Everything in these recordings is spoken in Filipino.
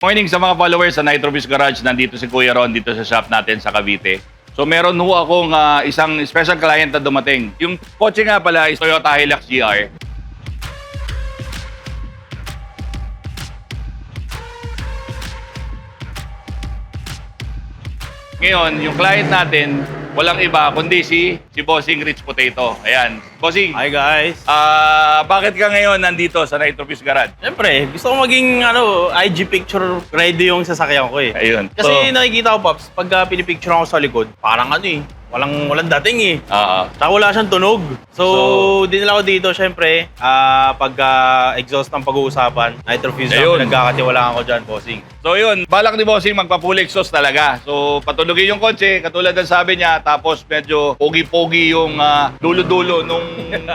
Morning sa mga followers sa Nitro Biz Garage. Nandito si Kuya Ron dito sa shop natin sa Cavite. So meron ho akong isang special client na dumating. Yung kotse nga pala is Toyota Hilux GR. Ngayon, yung client natin, walang iba kundi si Bossing Rich Potato. Ayan. Bossing, Hi guys! bakit ka ngayon nandito sa Nitro Biz Garage? Siyempre, gusto ko maging IG picture ready yung sasakyan ko eh. Ayun. Kasi nakikita ko, Pops, pag pinipicture ako sa likod, parang walang dating eh. Tsaka wala siyang tunog. So dinala ko dito, syempre, pag exhaust ng pag-uusapan, Nitro Fuse Ayun. na pinagkakatiwalaan ko dyan, bossing. So yun, balak ni Bossing magpa-full exhaust talaga. So patulugin yung kotse, katulad ng sabi niya, tapos medyo pogi-pogi yung dulo-dulo nung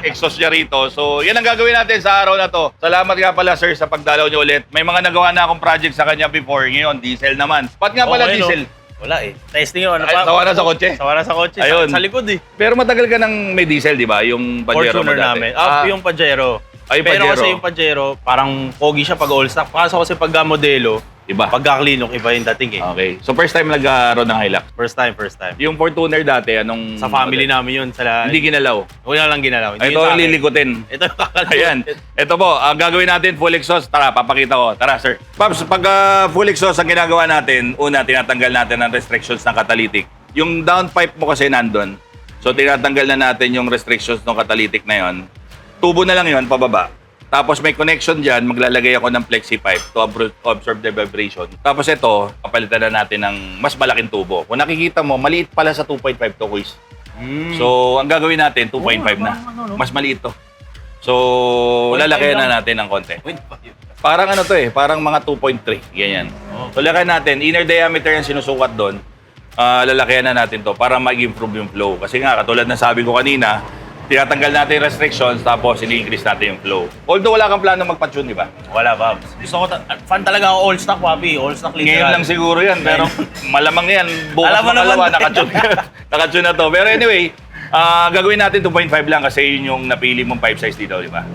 exhaust niya rito. So yan ang gagawin natin sa araw na to. Salamat nga pala sir sa pagdalaw niyo ulit. May mga nagawa na akong project sa kanya before. Ngayon, diesel naman. Ba't nga pala Okay, no? diesel? Wala eh. Testing yun. Ay, sawa na sa kotse? Sawa na sa kotse. Ayun. Sa likod eh. Pero matagal ka nang may diesel, di ba? Yung Pajero mo Fortuner dati. namin. Yung Pajero. Ay, Pero Pajero. kasi yung Pajero, parang pogi siya pag all stock. Kaso kasi pag modelo, Iba. pagka-clean, iba yung dating eh. Okay. So first time nag-road ng Hilux. First time. Yung Fortuner dati, anong... Sa family namin yun. Hindi ginalaw. Wala lang ginalaw. Hindi Ito yun sa ang akin. lilikutin. Ito yung kakalaw. Ayan. Ito po, ang gagawin natin, full exhaust. Tara, papakita ko. Tara, sir. Paps, pag full exhaust ang ginagawa natin, una, tinatanggal natin ang restrictions ng catalytic. Yung downpipe mo kasi nandun. So, tinatanggal na natin yung restrictions ng catalytic na yon. Tubo na lang yon pababa. Tapos may connection dyan, maglalagay ako ng flexi pipe to absorb the vibration. Tapos ito, papalitan na natin ng mas malaking tubo. Kung nakikita mo, maliit pala sa 2.5 to, quiz. So, ang gagawin natin, 2.5 na. Mas maliit to. So, lalakayan na natin ng konti. Parang ano to eh, parang mga 2.3, ganyan. So, lakayan natin, inner diameter yung sinusukat doon. Lalakayan na natin to para mag-improve yung flow. Kasi nga, katulad ng sabi ko kanina, tinatanggal natin yung restrictions tapos ini-increase natin yung flow. Although wala kang plano magpa-tune, di ba? Wala, Babs. Gusto ko, fan talaga ako all stock, Papi. All stock literal. Ngayon lang siguro yan, pero malamang yan. Bukas Alam mo makalawa, naman. nakatune. Nakatune na to. Pero anyway, gagawin natin 2.5 lang kasi yun yung napili mong pipe size dito, di ba?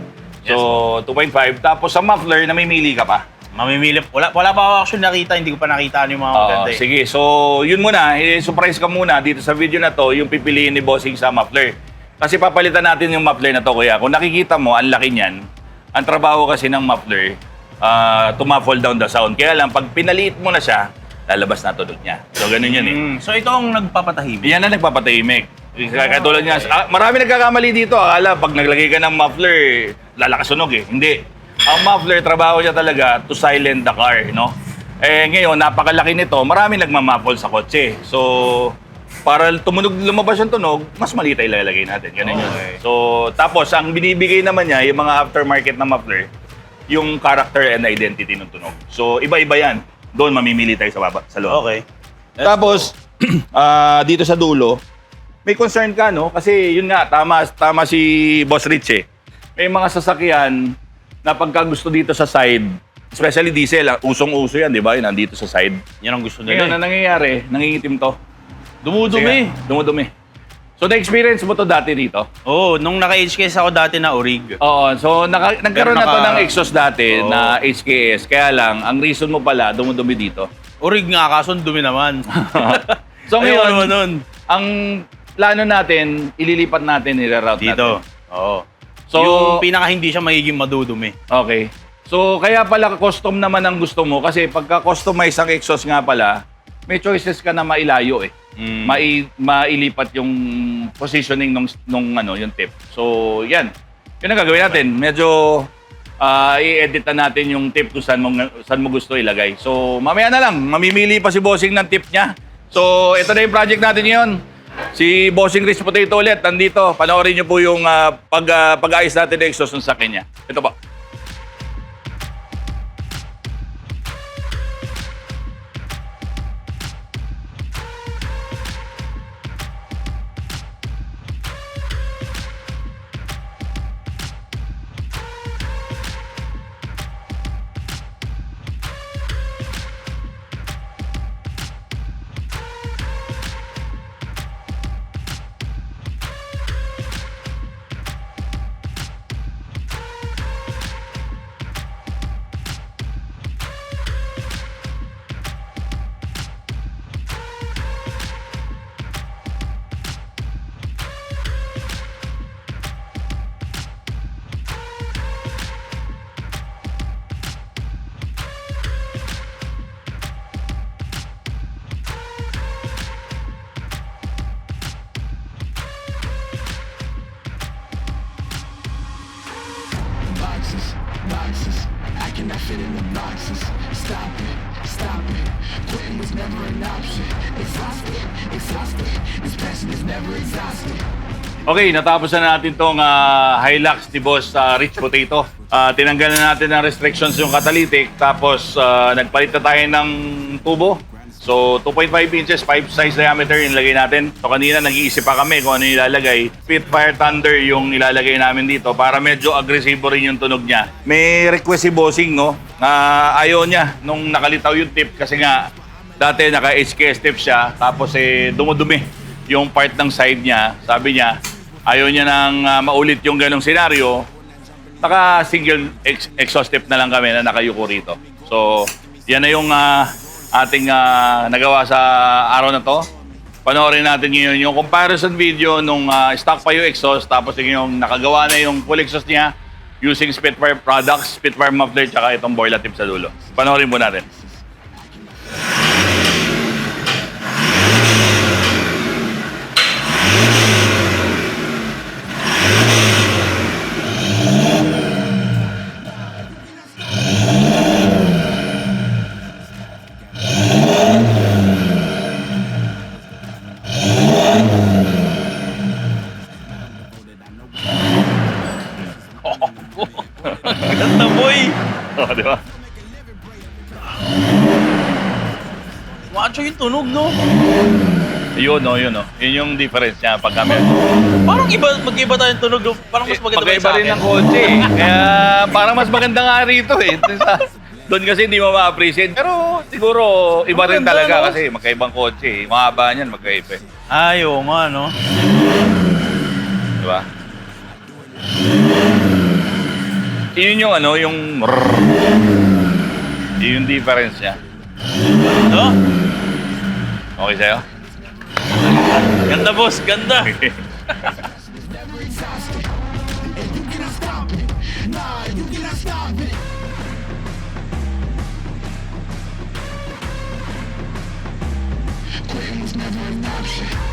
So, 2.5. Tapos sa muffler, namimili ka pa. Mamimili. Wala pa ako actually nakita. Hindi ko pa nakita ano yung mga maganda eh. Sige, so yun muna. I-surprise ka muna dito sa video na to, yung pipiliin ni Bossing sa muffler. Kasi papalitan natin yung muffler na to, kuya. Kung nakikita mo, ang laki niyan. Ang trabaho kasi ng muffler, to muffle down the sound. Kaya lang, pag pinaliit mo na siya, lalabas na tunog niya. So, ganun yun eh. So ito ang nagpapatahimik. Yan na nagpapatahimik. Katulad nga, marami nagkakamali dito. Akala, pag naglagay ka ng muffler, lalakas sunog eh. Hindi. Ang muffler, trabaho niya talaga to silent the car, no? Eh, ngayon, napakalaki nito. Marami nagmamaffle sa kotse. So, para lumabas yung tunog, mas maliit ay ilalagay natin. Ganun yun. So, tapos, ang binibigay naman niya, yung mga aftermarket na muffler, yung character and identity ng tunog. So, iba-iba yan. Doon mamimili tayo sa loob. Okay. Tapos, dito sa dulo, may concern ka, no? Kasi yun nga, tama si Boss Rich eh. May mga sasakyan na pagka gusto dito sa side, especially diesel, usong-uso yan, di ba? Yun, nandito sa side. Yan ang gusto Ngayon, nila na nangyayari, nangingitim to. Dumudumi. Sige, dumudumi. So, na-experience mo to dati dito? Oo, nung naka-HKS ako dati na Orig. Oo, so nagkaroon na to naka- ng exhaust dati Oo. na HKS. Kaya lang, ang reason mo pala, dumudumi dito. Orig nga, kaso ang dumi naman. So Ayoko ngayon, naman nun. ang plano natin, ililipat natin, i-route Dito. natin. Oo. So, Yung pinaka hindi siya magiging madudumi. okay. So, kaya pala custom naman ang gusto mo kasi pagka customize ang exhaust nga pala, may choices ka na mailayo eh. Mailipat yung positioning nung yung tip. So, yan. Yun ang gagawin natin. Medyo i-edit na natin yung tip kung saan mo gusto ilagay. So, mamaya na lang. Mamimili pa si Bossing ng tip niya. So, ito na yung project natin ngayon. Si Bossing Rich Potato ulit, nandito. Panoorin niyo po yung pag-ayos natin ng exhaust ng sakyan niya. Ito po. Okay, natapos na natin tong Hilux ni Boss Rich Potato. Tinanggal na natin ng restrictions yung catalytic, tapos nagpalit na tayo ng tubo. So, 2.5 inches, 5 size diameter yung nilagay natin. So, kanina nag-iisip pa kami kung ano yung ilalagay. Spitfire Thunder yung ilalagay namin dito para medyo agresibo rin yung tunog niya. May request si Bossing, no? Ayaw niya nung nakalitaw yung tip kasi nga dati naka-HKS tip siya, tapos dumudumi yung part ng side niya. Sabi niya, ayaw niya nang maulit yung ganong senaryo. Naka-single exhaust tip na lang kami na nakayuko rito. So, yan na yung ating nagawa sa araw na to. Panoorin natin ngayon yung comparison video nung stock pa yung exhaust, tapos yung nakagawa na yung full exhaust niya using Spitfire products, Spitfire muffler, tsaka itong Borla tip sa dulo. Panoorin po natin. Ganda, boy! Oh, di ba? Macho yung tunog, no? Yun, no, yun, no. Yun yung difference niya pag kami. Parang mag-iba tayong tunog, no? Parang mas maganda ba yung Magkaiba sa rin akin? ng kotse eh. Kaya parang mas maganda nga rito eh. Doon kasi hindi mo ma-appreciate. Pero siguro iba rin Maganda, talaga no? kasi magkaibang kotse eh. Mahaba niyan, magkaiba eh. Ay, oo nga, no? Di ba? Yun yung ano, yung yun yung difference niya. No? Okay sa'yo? Ganda, boss. Ganda. Quitting was never an option.